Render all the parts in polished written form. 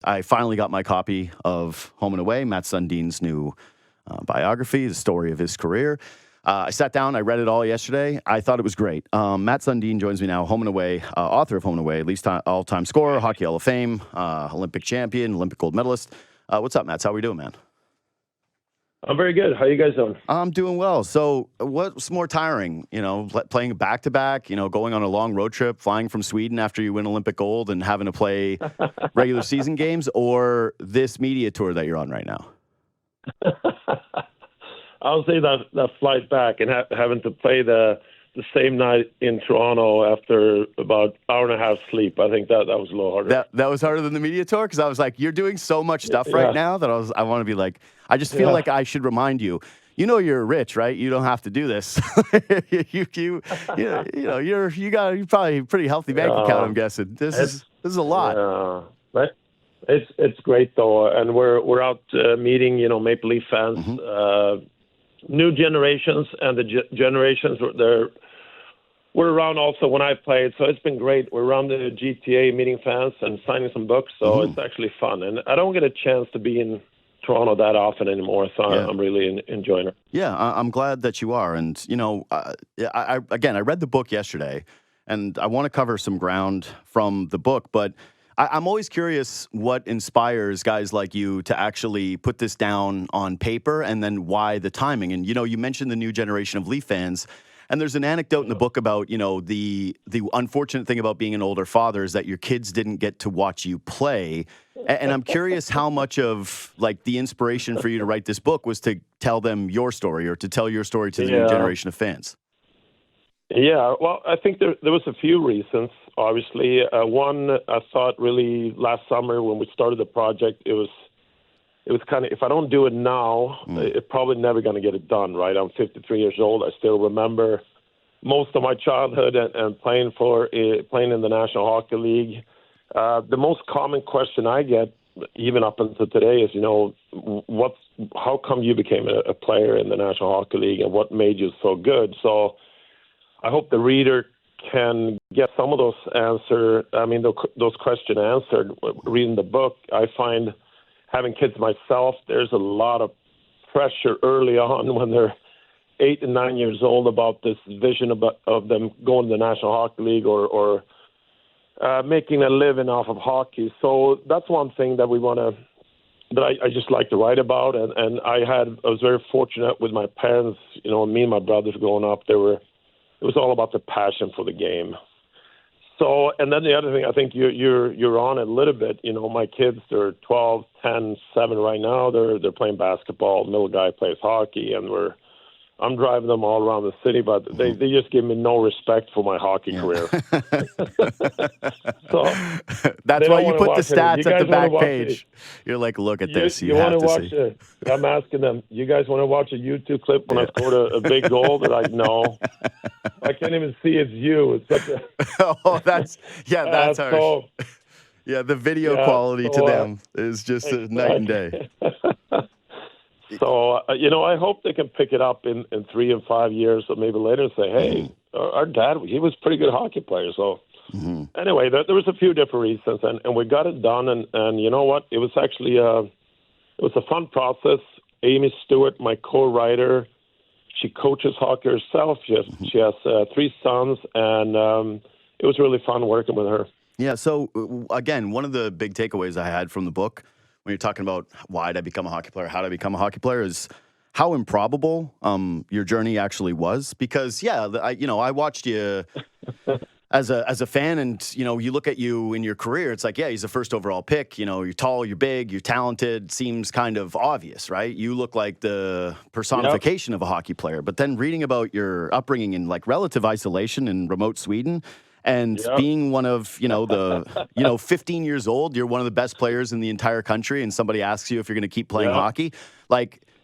I finally got my copy of Home and Away, Matt Sundin's new biography, the story of his career. I sat down, I read it all yesterday. I thought it was great. Matt Sundin joins me now, Home and Away, author of Home and Away, at least all-time scorer, Hockey Hall of Fame, Olympic champion, Olympic gold medalist. What's up, Matt? How are we doing, man? I'm very good. How are you guys doing? I'm doing well. So what's more tiring, playing back-to-back, going on a long road trip, flying from Sweden after you win Olympic gold and having to play regular season games, or this media tour that you're on right now? I'll say that flight back and having to play the same night in Toronto after about hour and a half sleep. I think that was a little harder. That was harder than the media tour, because I was like, you're doing so much stuff right now that I want to be like, I just feel like I should remind you. You're rich, right? You don't have to do this. you probably a pretty healthy bank account, I'm guessing. This is a lot. But it's great though, and we're out meeting Maple Leaf fans, new generations, and the generations we're around also when I played, so it's been great. We're around the GTA meeting fans and signing some books, so it's actually fun. And I don't get a chance to be in Toronto that often anymore, so I'm really enjoying it. Yeah, I'm glad that you are. And, I read the book yesterday, and I want to cover some ground from the book, but I'm always curious what inspires guys like you to actually put this down on paper, and then why the timing. And, you mentioned the new generation of Leaf fans, and there's an anecdote in the book about, the unfortunate thing about being an older father is that your kids didn't get to watch you play. And I'm curious how much of the inspiration for you to write this book was to tell them your story, or to tell your story to the new generation of fans. Yeah, well, I think there was a few reasons, obviously. One, I thought really last summer when we started the project, it was kind of, if I don't do it now, it's probably never going to get it done, right? I'm 53 years old. I still remember most of my childhood and playing in the National Hockey League. The most common question I get, even up until today, is, how come you became a player in the National Hockey League, and what made you so good? So I hope the reader can get some of those questions answered reading the book. I find, having kids myself, there's a lot of pressure early on when they're 8 and 9 years old about this vision of them going to the National Hockey League or making a living off of hockey. So that's one thing that I just like to write about. And I was very fortunate with my parents. Me and my brothers growing up, it was all about the passion for the game. So, and then the other thing, I think you're on a little bit. My kids, they're 12, 10, 7 right now. They're playing basketball. Middle guy plays hockey, and I'm driving them all around the city, but they just give me no respect for my hockey career. So that's why you put the stats at the back page. You're like, look at this. You want have to watch it? I'm asking them, you guys want to watch a YouTube clip when I scored a big goal? They're like, no. I can't even see it's you. It's such a... that's harsh. So, the video quality to them is just night and day. So, I hope they can pick it up in 3 and 5 years, or maybe later, and say, hey, our dad, he was a pretty good hockey player. So anyway, there was a few different reasons, and we got it done. And you know what? It was actually it was a fun process. Amy Stewart, my co-writer, she coaches hockey herself. She has 3 sons, and it was really fun working with her. Yeah, so again, one of the big takeaways I had from the book, when you're talking about why did I become a hockey player, how did I become a hockey player, is how improbable your journey actually was. Because, I watched you as a fan, and, you look at you in your career, it's like, he's a first overall pick. You're tall, you're big, you're talented, seems kind of obvious, right? You look like the personification of a hockey player. But then reading about your upbringing in, relative isolation in remote Sweden, and being one of, the, 15 years old, you're one of the best players in the entire country, and somebody asks you if you're going to keep playing hockey.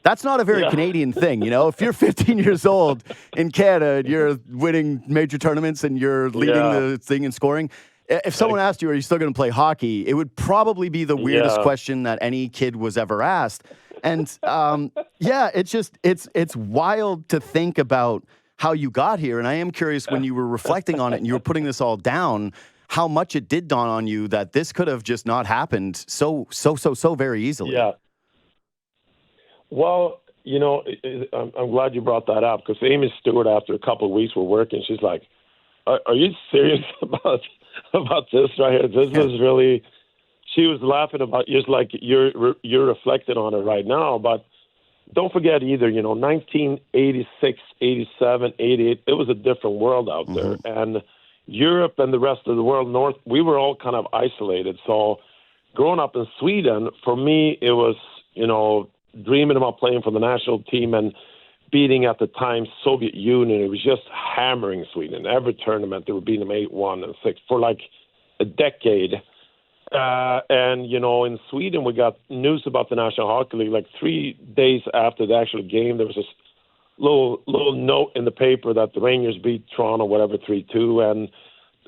That's not a very Canadian thing, If you're 15 years old in Canada and you're winning major tournaments and you're leading the thing in scoring, if someone asked you, are you still going to play hockey, it would probably be the weirdest question that any kid was ever asked. And, it's wild to think about how you got here. And I am curious, when you were reflecting on it and you were putting this all down, how much it did dawn on you that this could have just not happened so very easily. Yeah. Well, I'm glad you brought that up, because Amy Stewart, after a couple of weeks we're working, she's like, "Are you serious about this right here? This is really." She was laughing about, just like you're reflecting on it right now. But don't forget either, 1986, 87, 88, it was a different world out there. And Europe and the rest of the world, North, we were all kind of isolated. So growing up in Sweden, for me, it was, dreaming about playing for the national team and beating, at the time, Soviet Union. It was just hammering Sweden. Every tournament, they were beating them 8-1 and 6 for like a decade. And, in Sweden, we got news about the National Hockey League like 3 days after the actual game. There was this little note in the paper that the Rangers beat Toronto, whatever, 3-2. And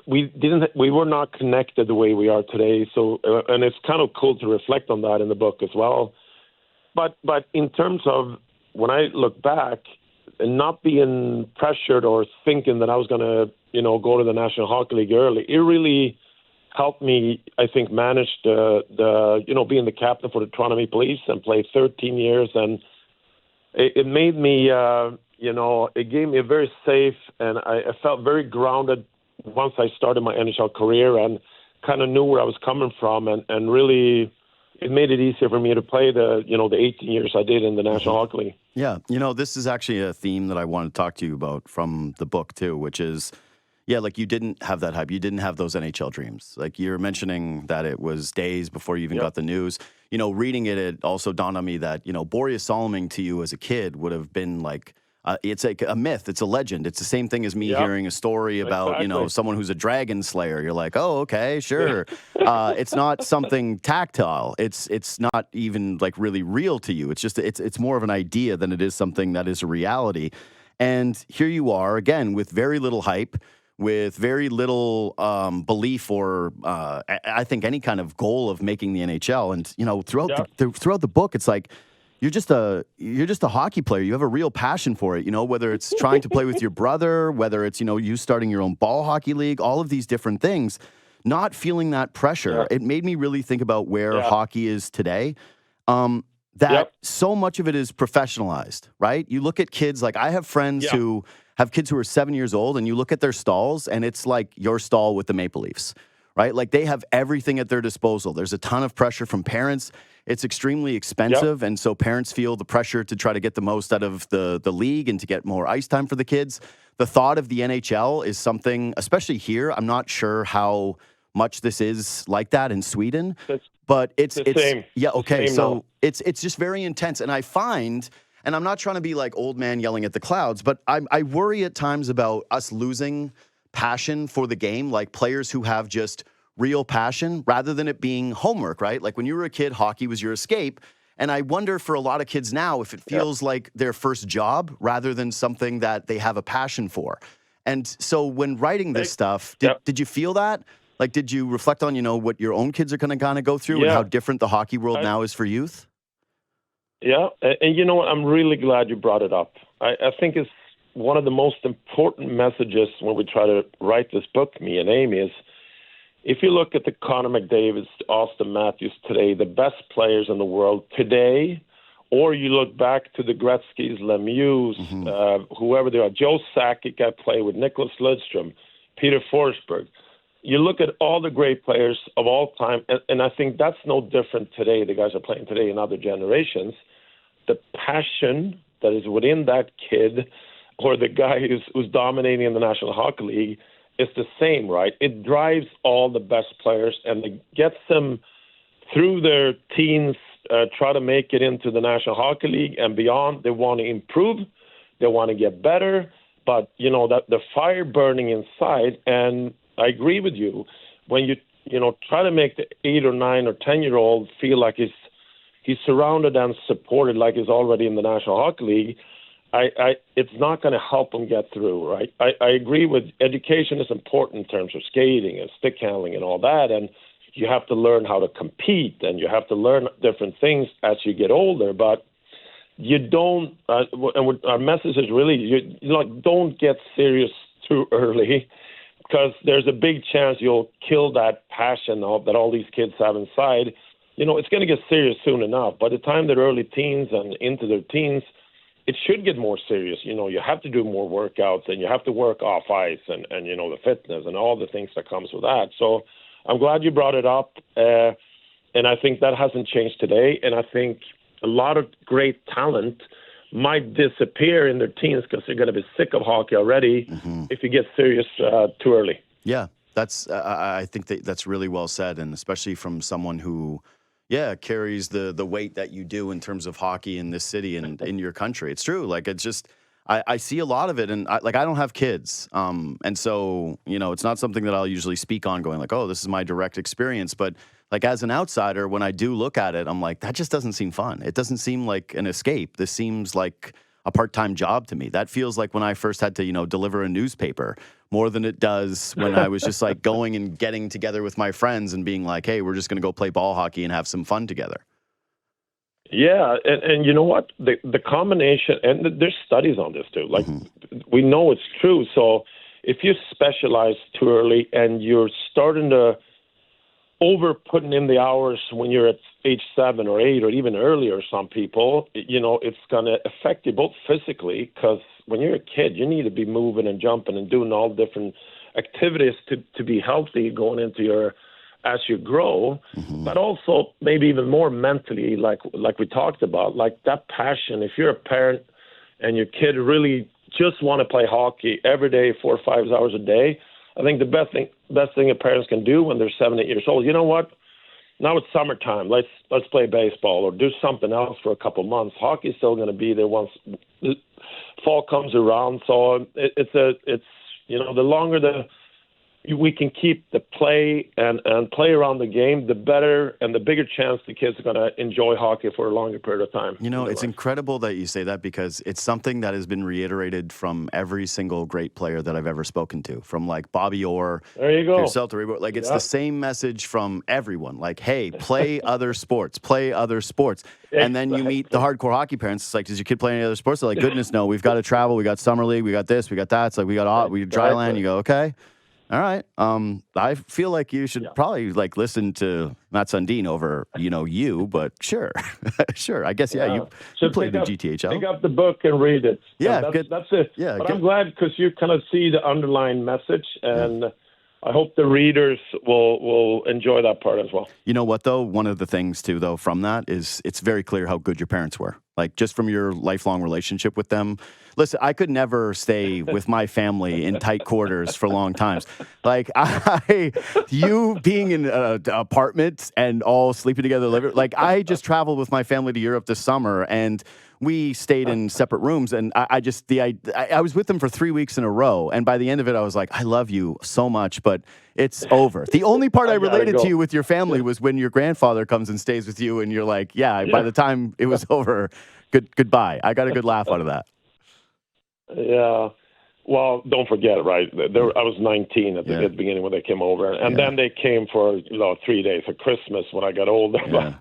we were not connected the way we are today. So, and it's kind of cool to reflect on that in the book as well. But in terms of when I look back and not being pressured or thinking that I was going to, go to the National Hockey League early, it really helped me, I think, manage being the captain for the Toronto Maple Leafs and play 13 years. And it made me, it gave me a very safe, and I felt very grounded once I started my NHL career and kind of knew where I was coming from, and really it made it easier for me to play the 18 years I did in the National Hockey League. Yeah. This is actually a theme that I want to talk to you about from the book too, which is, like you didn't have that hype. You didn't have those NHL dreams. Like you're mentioning that it was days before you even got the news. Reading it also dawned on me that, Boreas Solomon to you as a kid would have been like, it's like a myth. It's a legend. It's the same thing as me hearing a story about, someone who's a dragon slayer. You're like, oh, okay, sure. It's not something tactile. It's not even like really real to you. It's just, it's more of an idea than it is something that is a reality. And here you are again with very little hype, with very little belief or I think any kind of goal of making the NHL. And, throughout the book, it's like, you're just a hockey player. You have a real passion for it, whether it's trying to play with your brother, whether it's, you starting your own ball hockey league, all of these different things, not feeling that pressure. It made me really think about where hockey is today. So much of it is professionalized, right? You look at kids, like I have friends who have kids who are 7 years old, and you look at their stalls and it's like your stall with the Maple Leafs, right? Like they have everything at their disposal. There's a ton of pressure from parents. It's extremely expensive, and so parents feel the pressure to try to get the most out of the league and to get more ice time for the kids. The thought of the NHL is something, especially here, I'm not sure how much this is like that in Sweden, but it's the same. Yeah, okay, so it's just very intense, and I find, and I'm not trying to be like old man yelling at the clouds, but I worry at times about us losing passion for the game, like players who have just real passion rather than it being homework, right? Like when you were a kid, hockey was your escape. And I wonder for a lot of kids now if it feels like their first job rather than something that they have a passion for. And so when writing this stuff, did you feel that? Like, did you reflect on, what your own kids are going to kind of go through and how different the hockey world now is for youth? Yeah. And you know what? I'm really glad you brought it up. I think it's one of the most important messages when we try to write this book, me and Amy, is if you look at the Connor McDavids, Austin Matthews today, the best players in the world today, or you look back to the Gretzkys, Lemieux, whoever they are, Joe Sakic, I play with, Nicholas Lidstrom, Peter Forsberg. You look at all the great players of all time, and I think that's no different today. The guys are playing today in other generations. The passion that is within that kid or the guy who's dominating in the National Hockey League, it's the same, right? It drives all the best players, and it gets them through their teens, try to make it into the National Hockey League and beyond. They want to improve. They want to get better. But, that the fire burning inside, and I agree with you, when you try to make the 8 or 9 or 10-year-old feel like he's surrounded and supported like he's already in the National Hockey League, it's not going to help them get through, right? I agree with education is important in terms of skating and stick handling and all that, and you have to learn how to compete and you have to learn different things as you get older, but you don't, and our message is really, don't get serious too early. because there's a big chance you'll kill that passion that all these kids have inside. It's going to get serious soon enough. By the time they're early teens and into their teens, it should get more serious. You have to do more workouts, and you have to work off ice and the fitness and all the things that comes with that. So I'm glad you brought it up. And I think that hasn't changed today. And I think a lot of great talent might disappear in their teens because they're going to be sick of hockey already if you get serious too early. Yeah, I think that's really well said, and especially from someone who, carries the weight that you do in terms of hockey in this city and in your country. It's true. Like, it's just, I see a lot of it, and I don't have kids, and so it's not something that I'll usually speak on, going like, oh, this is my direct experience, but like as an outsider, when I do look at it, I'm like, that just doesn't seem fun. It doesn't seem like an escape. This seems like a part-time job to me. That feels like when I first had to, deliver a newspaper more than it does when I was just like going and getting together with my friends and being like, hey, we're just going to go play ball hockey and have some fun together. Yeah, and you know what? The combination, and there's studies on this too. Like, we know it's true. So if you specialize too early and you're starting to over putting in the hours when you're at age 7 or 8 or even earlier, some people, it's going to affect you both physically, because when you're a kid, you need to be moving and jumping and doing all different activities to be healthy going into as you grow, but also maybe even more mentally, like we talked about, like that passion. If you're a parent and your kid really just want to play hockey every day, 4 or 5 hours a day, I think the best thing that parents can do when they're 7, 8 years old, you know what? Now it's summertime. Let's play baseball or do something else for a couple months. Hockey's still going to be there once fall comes around. So it's the longer we can keep the play and play around the game, the better and the bigger chance the kids are going to enjoy hockey for a longer period of time. It's incredible that you say that, because it's something that has been reiterated from every single great player that I've ever spoken to, from like Bobby Orr, there you go, yourself to like it's the same message from everyone. Like, hey, play other sports, play other sports. And then you meet the hardcore hockey parents. It's like, does your kid play any other sports? They're like, goodness, no. We've got to travel. We got summer league. We got this. We got that. It's like we dry land. You go, okay. All right. I feel like you should probably like listen to Matt Sundin over, you, but sure. Sure. I guess, you played the GTHL. Pick up the book and read it. Yeah. That's it. Yeah. But I'm glad, because you kind of see the underlying message, and I hope the readers will enjoy that part as well. You know what, though? One of the things, too, though, from that is it's very clear how good your parents were. Like, just from your lifelong relationship with them. Listen, I could never stay with my family in tight quarters for long times. Like, you being in an apartment and all sleeping together, like, I just traveled with my family to Europe this summer, and we stayed in separate rooms, and I was with them for 3 weeks in a row, and by the end of it, I was like, I love you so much, but it's over. The only part I related to you with your family was when your grandfather comes and stays with you, and you're like, by the time it was over, goodbye. I got a good laugh out of that. Yeah. Well, don't forget, right? I was 19 at the beginning when they came over, and then they came for 3 days of Christmas when I got older. Yeah.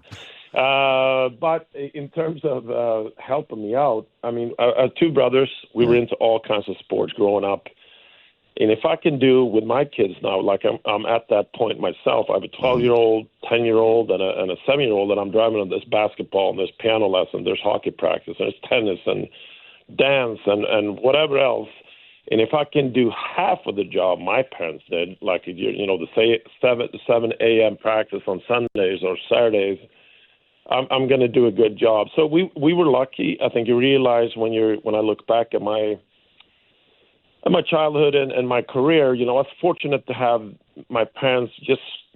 But in terms of helping me out, I mean, I have 2 brothers. We were into all kinds of sports growing up. And if I can do with my kids now, like I'm at that point myself, I have a 12-year-old, 10-year-old, and a 7-year-old, and I'm driving on this basketball and there's piano lesson, there's hockey practice, there's tennis and dance and whatever else. And if I can do half of the job my parents did, like, the 7 a.m. practice on Sundays or Saturdays, I'm going to do a good job. So we were lucky. I think you realize when I look back at my childhood and my career, I was fortunate to have my parents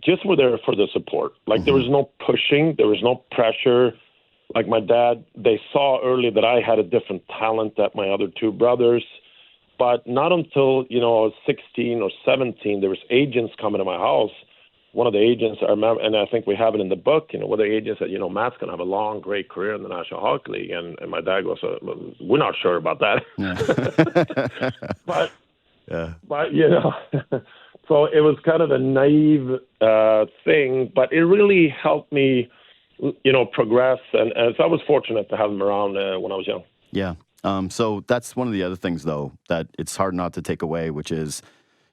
just were there for the support. Like, there was no pushing, there was no pressure. Like my dad, they saw early that I had a different talent than my other 2 brothers. But not until, I was 16 or 17, there was agents coming to my house. One of the agents, I remember, and I think we have it in the book, one of the agents said, Matt's going to have a long, great career in the National Hockey League. And my dad goes, we're not sure about that. Yeah. but so it was kind of a naive thing, but it really helped me, progress. And so I was fortunate to have him around when I was young. Yeah. So that's one of the other things, though, that it's hard not to take away, which is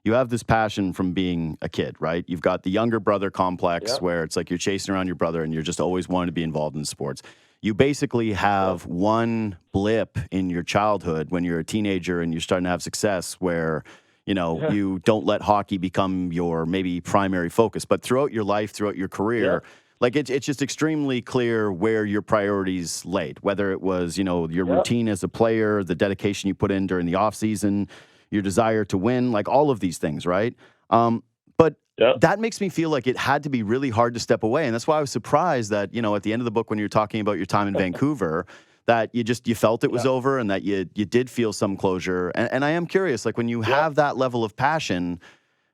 you have this passion from being a kid, right? You've got the younger brother complex where it's like you're chasing around your brother and you're just always wanting to be involved in sports. You basically have one blip in your childhood when you're a teenager and you're starting to have success where, you don't let hockey become your maybe primary focus. But throughout your life, throughout your career, like it's just extremely clear where your priorities laid, whether it was, your routine as a player, the dedication you put in during the off season, your desire to win, like all of these things, right? But that makes me feel like it had to be really hard to step away. And that's why I was surprised that, at the end of the book, when you're talking about your time in Vancouver, that you felt it was over and that you did feel some closure. And I am curious, like when you have that level of passion,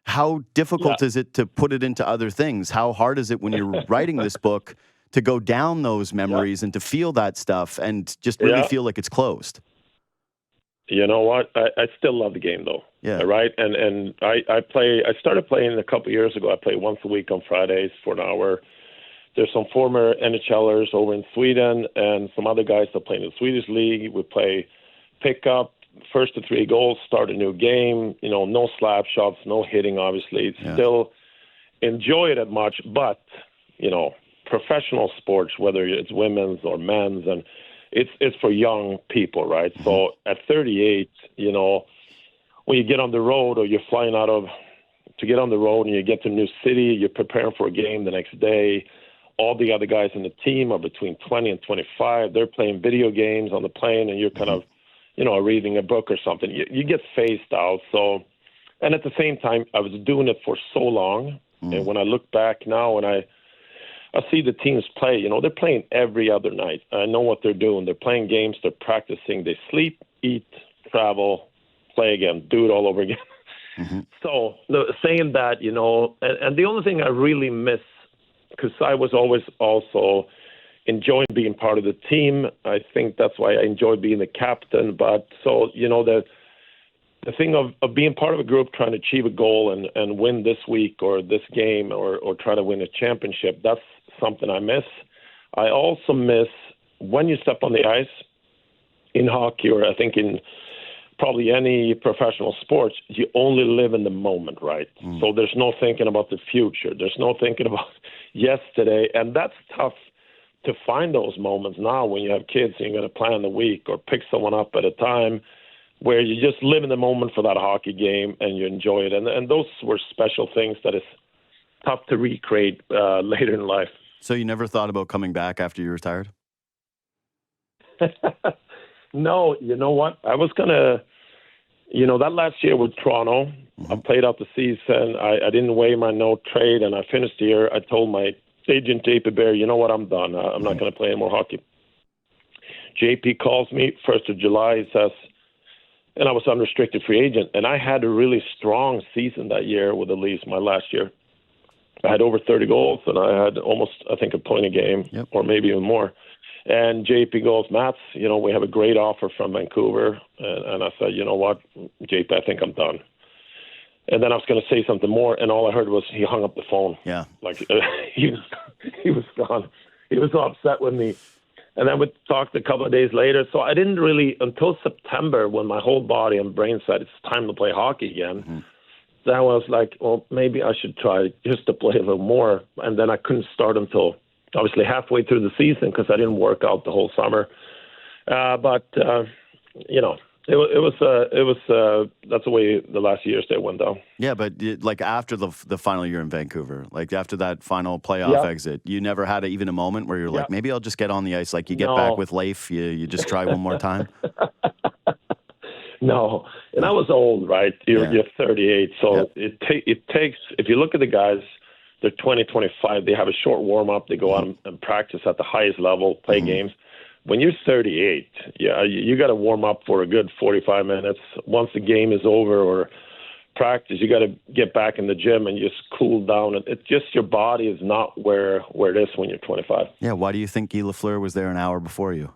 how difficult is it to put it into other things? How hard is it when you're writing this book to go down those memories and to feel that stuff and just really feel like it's closed? You know what? I still love the game, though. Yeah. Right? And I started playing a couple of years ago. I play once a week on Fridays for an hour. There's some former NHLers over in Sweden and some other guys that play in the Swedish league. We play pickup, first to 3 goals, start a new game. No slap shots, no hitting, obviously. Still enjoy it as much, but, professional sports, whether it's women's or men's, and it's for young people, right? Mm-hmm. So at 38, when you get on the road or you're flying to get on the road and you get to a new city, you're preparing for a game the next day. All the other guys in the team are between 20 and 25. They're playing video games on the plane and you're kind of, reading a book or something. You get phased out. So, and at the same time, I was doing it for so long. And when I look back now and I see the teams play, they're playing every other night. I know what they're doing. They're playing games, they're practicing, they sleep, eat, travel, play again, do it all over again. Mm-hmm. So saying that, and the only thing I really miss, because I was always also enjoying being part of the team. I think that's why I enjoy being the captain. But so, the thing of being part of a group trying to achieve a goal and win this week or this game or try to win a championship, that's something I miss. I also miss when you step on the ice in hockey, or I think in probably any professional sports, you only live in the moment, right? So there's no thinking about the future. There's no thinking about yesterday. And that's tough to find those moments now when you have kids and you're going to plan the week or pick someone up at a time where you just live in the moment for that hockey game and you enjoy it. And those were special things that is tough to recreate later in life. So you never thought about coming back after you retired? No, you know what? I was going to, that last year with Toronto, I played out the season. I didn't weigh my no trade, and I finished the year. I told my agent, JP Bear, you know what? I'm done. I'm not going to play any more hockey. JP calls me 1st of July. He says, and I was unrestricted free agent, and I had a really strong season that year with the Leafs, my last year. I had over 30 goals, and I had almost, I think, a point a game, or maybe even more. And JP goes, Mats, we have a great offer from Vancouver. And I said, you know what, JP, I think I'm done. And then I was going to say something more, and all I heard was he hung up the phone. Yeah. Like, he was gone. He was so upset with me. And then we talked a couple of days later. So I didn't really, until September, when my whole body and brain said it's time to play hockey again, then I was like, well, maybe I should try just to play a little more. And then I couldn't start until obviously halfway through the season because I didn't work out the whole summer. But it was that's the way the last years they went down. Yeah, but like after the final year in Vancouver, like after that final playoff exit, you never had even a moment where you're like, maybe I'll just get on the ice. Like you get back with Leif, you just try one more time. No, and I was old, right? You're 38, so it takes. If you look at the guys, they're 20, 25. They have a short warm up. They go out and practice at the highest level, play games. When you're 38, you got to warm up for a good 45 minutes. Once the game is over or practice, you got to get back in the gym and just cool down. And it's just your body is not where it is when you're 25. Yeah, why do you think Guy Lafleur was there an hour before you?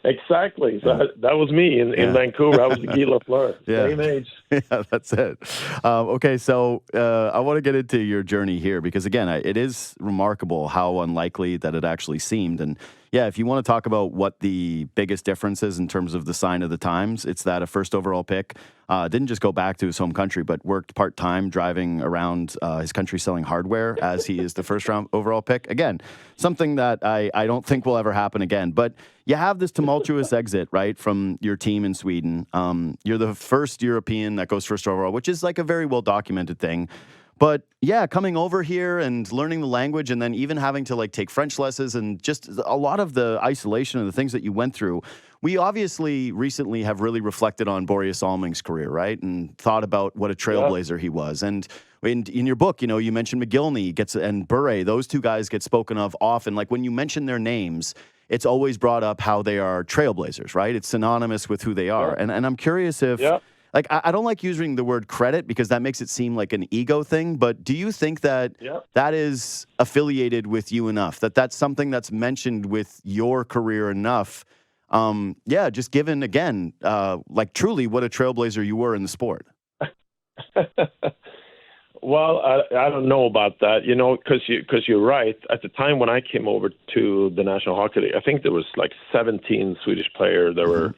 Exactly. So that was me in Vancouver. I was the Guy Lafleur. Same age. Yeah, that's it. Okay, so I want to get into your journey here because, again, it is remarkable how unlikely that it actually seemed. And, Yeah, if you want to talk about what the biggest difference is in terms of the sign of the times, it's that a first overall pick didn't just go back to his home country, but worked part-time driving around his country selling hardware as he is the first round overall pick. Again, something that I don't think will ever happen again. But you have this tumultuous exit, right, from your team in Sweden. You're the first European that goes first overall, which is like a very well-documented thing. But yeah, coming over here and learning the language and then even having to like take French lessons and just a lot of the isolation and the things that you went through. We obviously recently have really reflected on Börje Salming's career, right? And thought about what a trailblazer he was. And in your book, you mentioned McGillney and Bure, those two guys get spoken of often. Like when you mention their names, it's always brought up how they are trailblazers, right? It's synonymous with who they are. And I'm curious if like, I don't like using the word credit because that makes it seem like an ego thing, but do you think that that is affiliated with you enough, that that's something that's mentioned with your career enough? Just given, again, like truly what a trailblazer you were in the sport. Well, I don't know about that, because you're right. At the time when I came over to the National Hockey League, I think there was like 17 Swedish players that were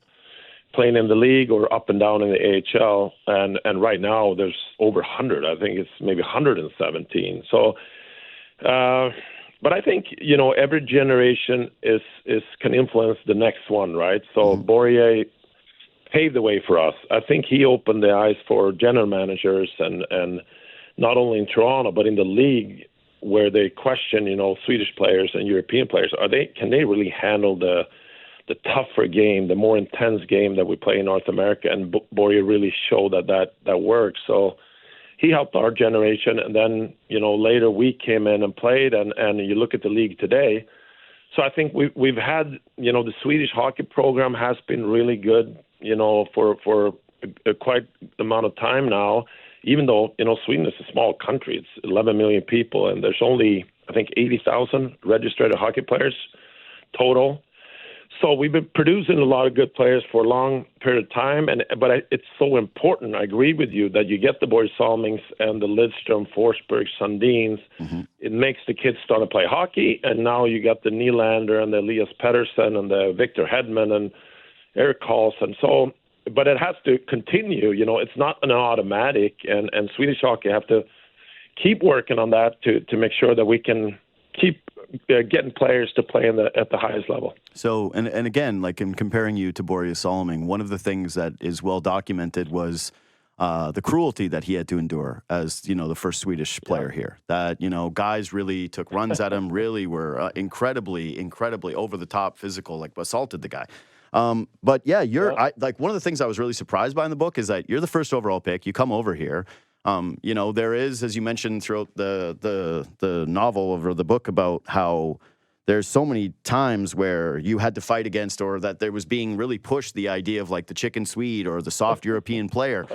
playing in the league or up and down in the AHL, and right now there's over 100. I think it's maybe 117. So, but I think every generation can influence the next one, right? So Börje paved the way for us. I think he opened the eyes for general managers and not only in Toronto but in the league, where they question Swedish players and European players. Can they really handle the tougher game, the more intense game that we play in North America? And Börje really showed that works. So he helped our generation. And then, later we came in and played, and you look at the league today. So I think we've had, the Swedish hockey program has been really good, for a quite amount of time now, even though, Sweden is a small country. It's 11 million people, and there's only, I think, 80,000 registered hockey players total. So we've been producing a lot of good players for a long period of time, but it's so important. I agree with you that you get the Börje Salmings and the Lidström, Forsberg, Sundins. It makes the kids start to play hockey, and now you got the Nylander and the Elias Pettersson and the Victor Hedman and Eric Karlsson. So, but it has to continue. It's not an automatic, and Swedish hockey have to keep working on that to make sure that we can keep getting players to play at the highest level. So, and again, like in comparing you to Börje Salming, one of the things that is well documented was the cruelty that he had to endure as, the first Swedish player here. That, guys really took runs at him, really were incredibly over the top physical, like assaulted the guy. But yeah, like one of the things I was really surprised by in the book is that you're the first overall pick. You come over here. There is, as you mentioned throughout the novel or the book, about how there's so many times where you had to fight against, or that there was being really pushed the idea of like the chicken Swede or the soft European player.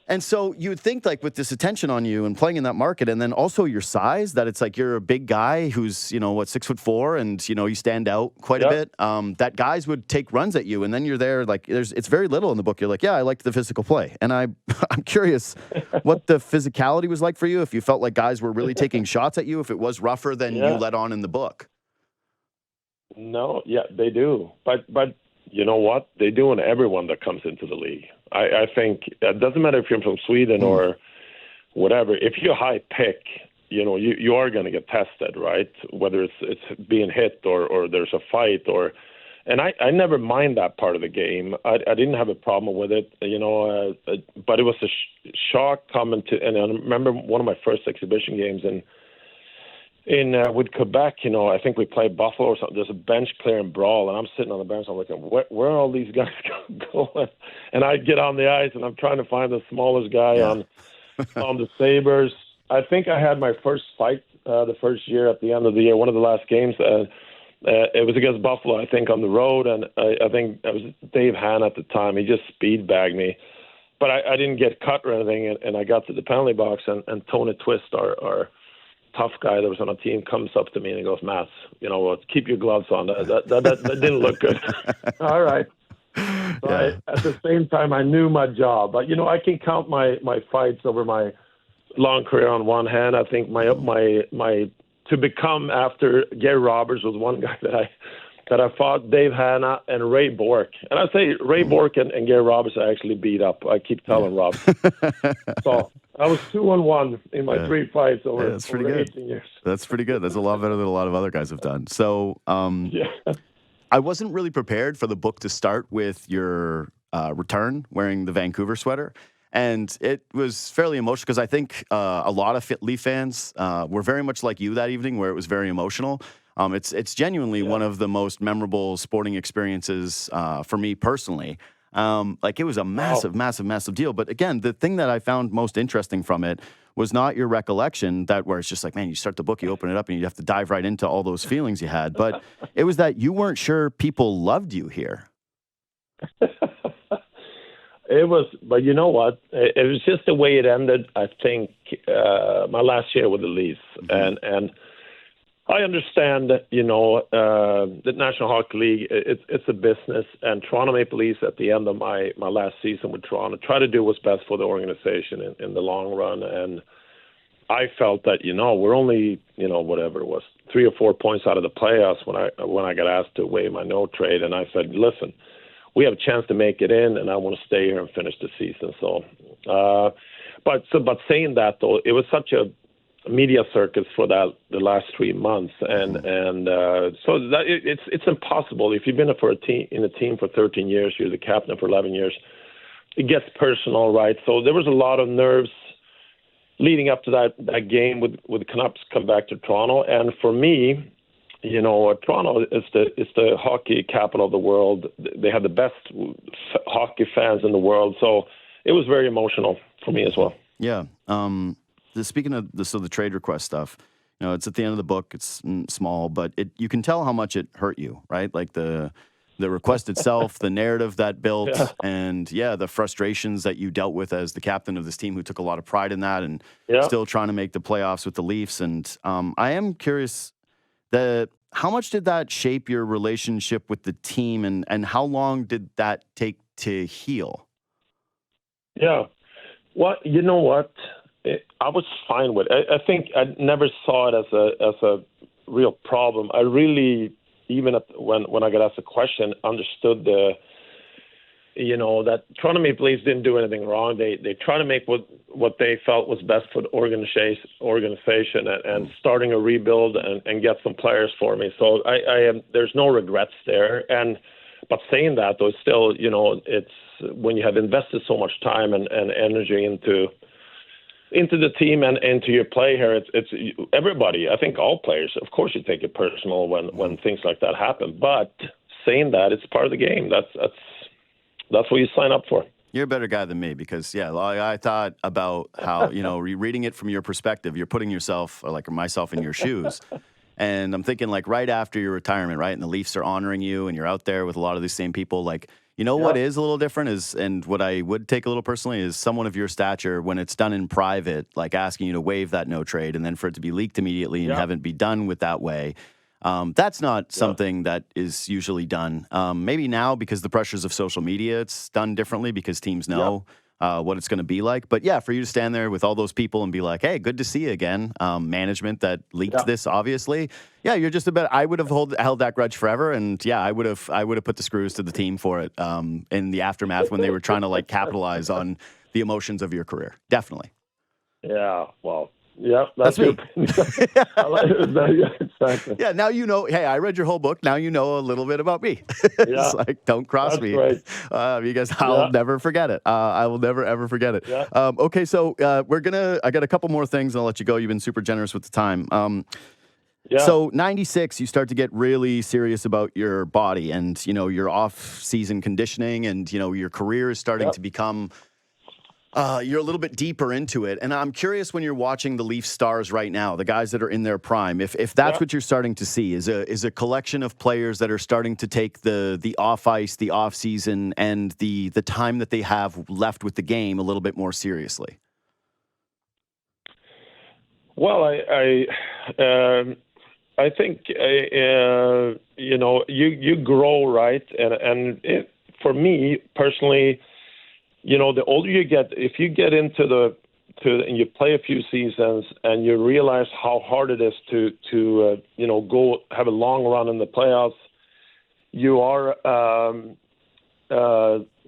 And so you would think, like, with this attention on you and playing in that market, and then also your size, that it's like you're a big guy who's, 6'4", and, you stand out quite a bit, that guys would take runs at you. And then you're there, like, it's very little in the book. You're like, yeah, I liked the physical play. And I'm curious what the physicality was like for you, if you felt like guys were really taking shots at you, if it was rougher than you let on in the book. No, they do. But you know what? They do on everyone that comes into the league. I think it doesn't matter if you're from Sweden or whatever. If you're a high pick, you are going to get tested, right? Whether it's being hit or there's a fight and I never mind that part of the game. I didn't have a problem with it, but it was a shock coming to. And I remember one of my first exhibition games in with Quebec, I think we played Buffalo or something. There's a bench clearing brawl, and I'm sitting on the bench. I'm looking, where are all these guys going? And I get on the ice, and I'm trying to find the smallest guy on the Sabres. I think I had my first fight the first year at the end of the year, one of the last games. It was against Buffalo, I think, on the road, and I think it was Dave Hahn at the time. He just speed bagged me. But I didn't get cut or anything, and I got to the penalty box, and Tony Twist, our tough guy that was on a team, comes up to me and he goes, Mats, keep your gloves on. That didn't look good. All right. So at the same time, I knew my job. But, I can count my fights over my long career on one hand. I think my to become after Gary Roberts was one guy that that I fought Dave Hanna and Ray Bork. And I say Ray Bork and Gary Roberts I actually beat up. I keep telling Rob. So I was 2-1 in my 3 fights over, that's pretty over good. 18 years. That's pretty good. That's a lot better than a lot of other guys have done. So I wasn't really prepared for the book to start with your return wearing the Vancouver sweater. And it was fairly emotional because I think a lot of Leaf fans were very much like you that evening, where it was very emotional. It's genuinely one of the most memorable sporting experiences for me personally. Like, it was a massive deal. But again, the thing that I found most interesting from it was not your recollection, that where it's just like, man, you start the book, you open it up, and you have to dive right into all those feelings you had. But it was that you weren't sure people loved you here. It was, but you know what? It was just the way it ended. I think my last year with the Leafs, and I understand, the National Hockey League. It's a business, and Toronto Maple Leafs at the end of my last season with Toronto try to do what's best for the organization in the long run. And I felt that we're only whatever it was 3 or 4 points out of the playoffs when I got asked to waive my no trade, and I said, listen, we have a chance to make it in, and I want to stay here and finish the season. So, but saying that though, it was such a media circus for the last 3 months, and so that it's impossible if you've been in a team for 13 years, you're the captain for 11 years. It gets personal, right? So there was a lot of nerves leading up to that game with Canucks come back to Toronto, and for me, Toronto is the hockey capital of the world. They have the best hockey fans in the world, so it was very emotional for me as well. Yeah. Speaking of the trade request stuff, it's at the end of the book. It's small, but you can tell how much it hurt you, right? Like the request itself, the narrative that built, and the frustrations that you dealt with as the captain of this team who took a lot of pride in that, and still trying to make the playoffs with the Leafs. And I am curious, how much did that shape your relationship with the team, and how long did that take to heal? Yeah. Well, you know what? I was fine with it. I think I never saw it as a real problem. I really, even when I got asked a question, understood that Toronto Maple Leafs didn't do anything wrong. They try to make what they felt was best for the organization and starting a rebuild and get some players for me. So there's no regrets there. But saying that though, still, it's when you have invested so much time and energy into the team and into your play here, it's everybody. I think all players, of course, you take it personal when things like that happen. But saying that, it's part of the game. That's what you sign up for. You're a better guy than me because, I thought about how, reading it from your perspective, you're putting yourself, or myself, in your shoes. And I'm thinking, right after your retirement, right, and the Leafs are honoring you, and you're out there with a lot of these same people, what is a little different is, and what I would take a little personally, is someone of your stature, when it's done in private, asking you to waive that no trade, and then for it to be leaked immediately and have it be done with that way. That's not something that is usually done. Maybe now, because the pressures of social media, it's done differently because teams know what it's going to be like. But for you to stand there with all those people and be like, hey, good to see you again. Management that leaked this, obviously. You're just I would have held that grudge forever. And I would have put the screws to the team for it in the aftermath when they were trying to capitalize on the emotions of your career. Definitely. Yeah. Well, yeah, that's me. Exactly. Yeah, now hey, I read your whole book. Now you know a little bit about me. It's don't cross me. Right. You guys, I'll never forget it. I will never, ever forget it. Yeah. Okay, so I got a couple more things, and I'll let you go. You've been super generous with the time. So 96, you start to get really serious about your body and, your off-season conditioning, and, your career is starting to become... you're a little bit deeper into it. And I'm curious, when you're watching the Leaf stars right now, the guys that are in their prime, if that's what you're starting to see, is a collection of players that are starting to take the off ice, the off season, and the time that they have left with the game a little bit more seriously. Well, I think you grow, right, and for me personally. The older you get, if you get into and you play a few seasons and you realize how hard it is to go have a long run in the playoffs, you are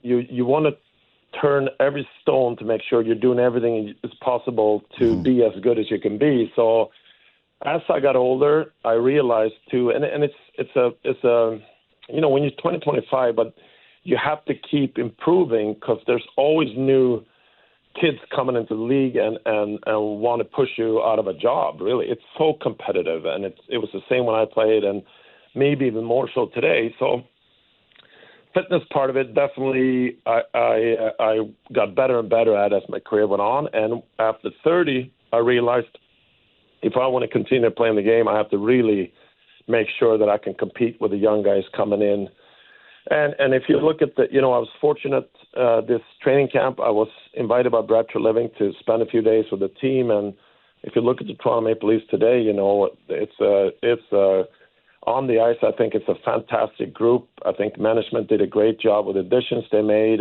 you want to turn every stone to make sure you're doing everything as possible to be as good as you can be. So as I got older, I realized too, and it's a when you're 20, 25, but you have to keep improving because there's always new kids coming into the league and want to push you out of a job. Really, it's so competitive, and it was the same when I played, and maybe even more so today. So fitness part of it, definitely I got better and better at as my career went on. And after 30, I realized if I want to continue playing the game, I have to really make sure that I can compete with the young guys coming in. And if you look at I was fortunate this training camp, I was invited by Brad Treliving to spend a few days with the team. And if you look at the Toronto Maple Leafs today, it's on the ice, I think it's a fantastic group. I think management did a great job with the additions they made,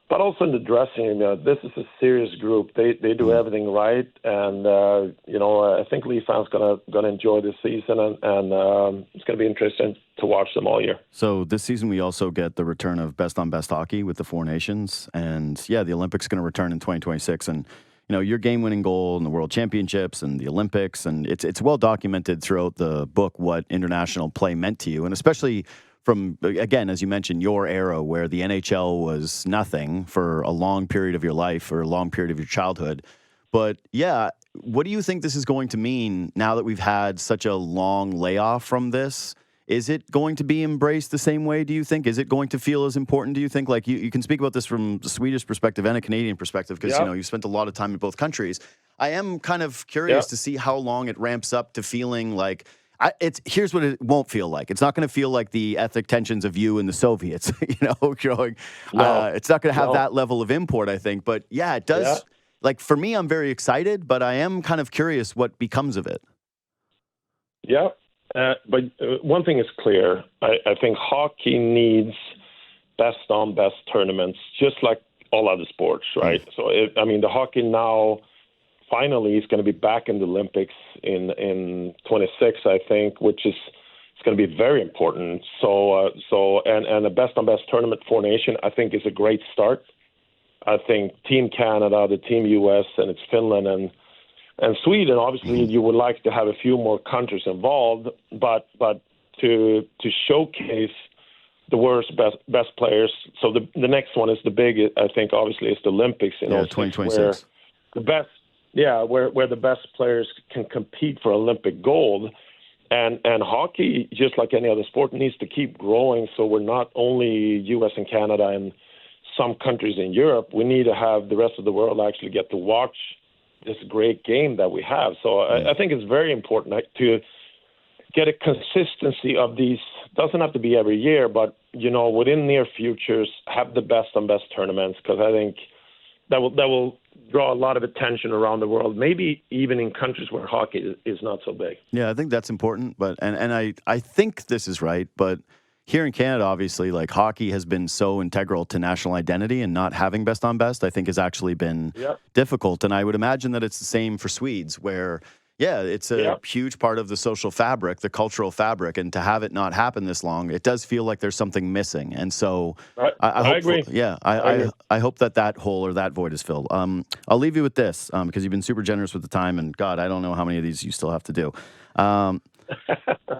but also in the dressing room. This is a serious group. They do everything right, and I think Leaf fans gonna enjoy this season, and it's gonna be interesting to watch them all year. So this season we also get the return of best on best hockey with the Four Nations, and the Olympics going to return in 2026, and your game-winning goal in the World Championships and the Olympics, and it's well documented throughout the book what international play meant to you, and especially from, again, as you mentioned, your era where the NHL was nothing for a long period of your life or a long period of your childhood. But, what do you think this is going to mean now that we've had such a long layoff from this? Is it going to be embraced the same way, do you think? Is it going to feel as important, do you think? Like, you can speak about this from the Swedish perspective and a Canadian perspective because, you've spent a lot of time in both countries. I am kind of curious to see how long it ramps up to feeling like here's what it won't feel like. It's not going to feel like the ethnic tensions of you and the Soviets, growing. No. It's not going to have that level of import, I think. But, it does. Yeah. Like, for me, I'm very excited, but I am kind of curious what becomes of it. Yeah. But one thing is clear. I think hockey needs best-on-best tournaments, just like all other sports, right? So, the hockey now finally is going to be back in the Olympics in 26, I think, which is it's going to be very important. So the best-on-best tournament for nation, I think, is a great start. I think Team Canada, the Team US, and it's Finland and Sweden, obviously, you would like to have a few more countries involved, but to showcase the world's best players. So the next one is the big, I think, obviously, is the Olympics in 2026. Where the best, where the best players can compete for Olympic gold. And hockey, just like any other sport, needs to keep growing. So we're not only U.S. and Canada and some countries in Europe. We need to have the rest of the world actually get to watch this great game that we have. So I think it's very important to get a consistency of these. Doesn't have to be every year, but within near futures, have the best on best tournaments, because I think that will draw a lot of attention around the world, maybe even in countries where hockey is not so big. Yeah, I think that's important, but and I think this is right, but here in Canada, obviously, like, hockey has been so integral to national identity, and not having best on best, I think, has actually been difficult. And I would imagine that it's the same for Swedes, where, it's a huge part of the social fabric, the cultural fabric, and to have it not happen this long, it does feel like there's something missing. And so I agree. I hope that hole or that void is filled. I'll leave you with this, because you've been super generous with the time, and God, I don't know how many of these you still have to do.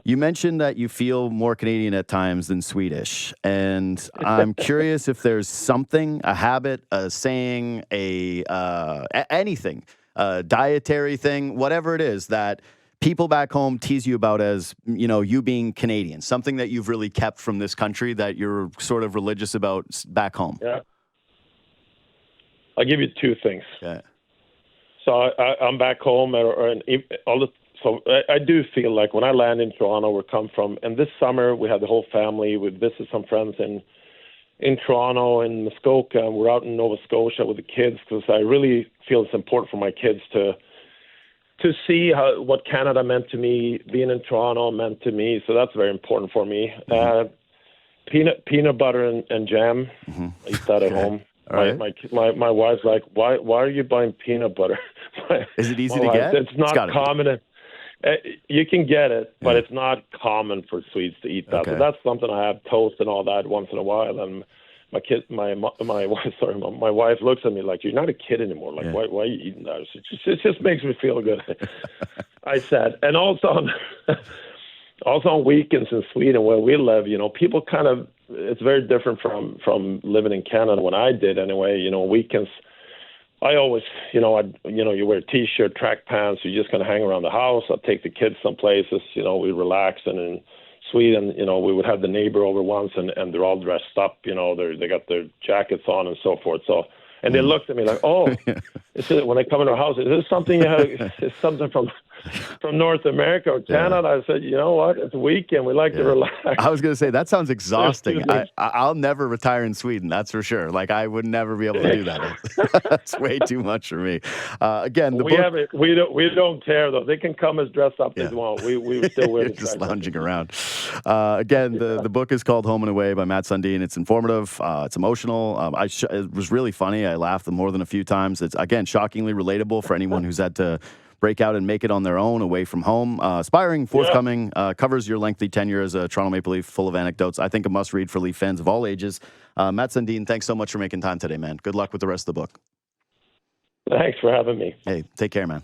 You mentioned that you feel more Canadian at times than Swedish, and I'm curious if there's something, a habit, a saying, anything, a dietary thing, whatever it is that people back home tease you about as, you being Canadian, something that you've really kept from this country that you're sort of religious about back home. Yeah. I'll give you two things. Okay. So I'm back home, so I do feel like when I land in Toronto, we come from, and this summer we had the whole family. We visited some friends in Toronto and Muskoka, and we're out in Nova Scotia with the kids, because I really feel it's important for my kids to see what Canada meant to me, being in Toronto meant to me. So that's very important for me. Peanut butter and jam. I eat that at home. Right. My wife's like, why are you buying peanut butter? Is it easy to get? It's not common. You can get it, but Yeah. it's not common for Swedes to eat that. Okay. So that's something I have toast and all that once in a while. And my wife, sorry, my wife looks at me like, you're not a kid anymore. Like, Yeah. why are you eating that? It just makes me feel good. I said, and also on weekends in Sweden where we live, people kind of, it's very different from living in Canada when I did anyway. Weekends, I always, you wear a T-shirt, track pants, you're just going to hang around the house. I'll take the kids some places, we relax. And in Sweden, we would have the neighbor over once and they're all dressed up, they got their jackets on and so forth. So, and they looked at me like, oh, when they come in our house, is this something is something from North America or Canada? I said, you know what? It's a weekend. We like to relax. I was going to say, that sounds exhausting. I'll never retire in Sweden, that's for sure. Like, I would never be able to do that. That's way too much for me. Again, we don't care, though. They can come as dressed up as they want. We still wear the just lounging around. Again, the book is called Home and Away by Matt Sundin. It's informative. It's emotional. It was really funny. I laughed more than a few times. It's, again, shockingly relatable for anyone who's had to break out and make it on their own away from home. Aspiring, forthcoming, covers your lengthy tenure as a Toronto Maple Leaf, full of anecdotes. I think a must-read for Leaf fans of all ages. Matt Sundin, thanks so much for making time today, man. Good luck with the rest of the book. Thanks for having me. Hey, take care, man.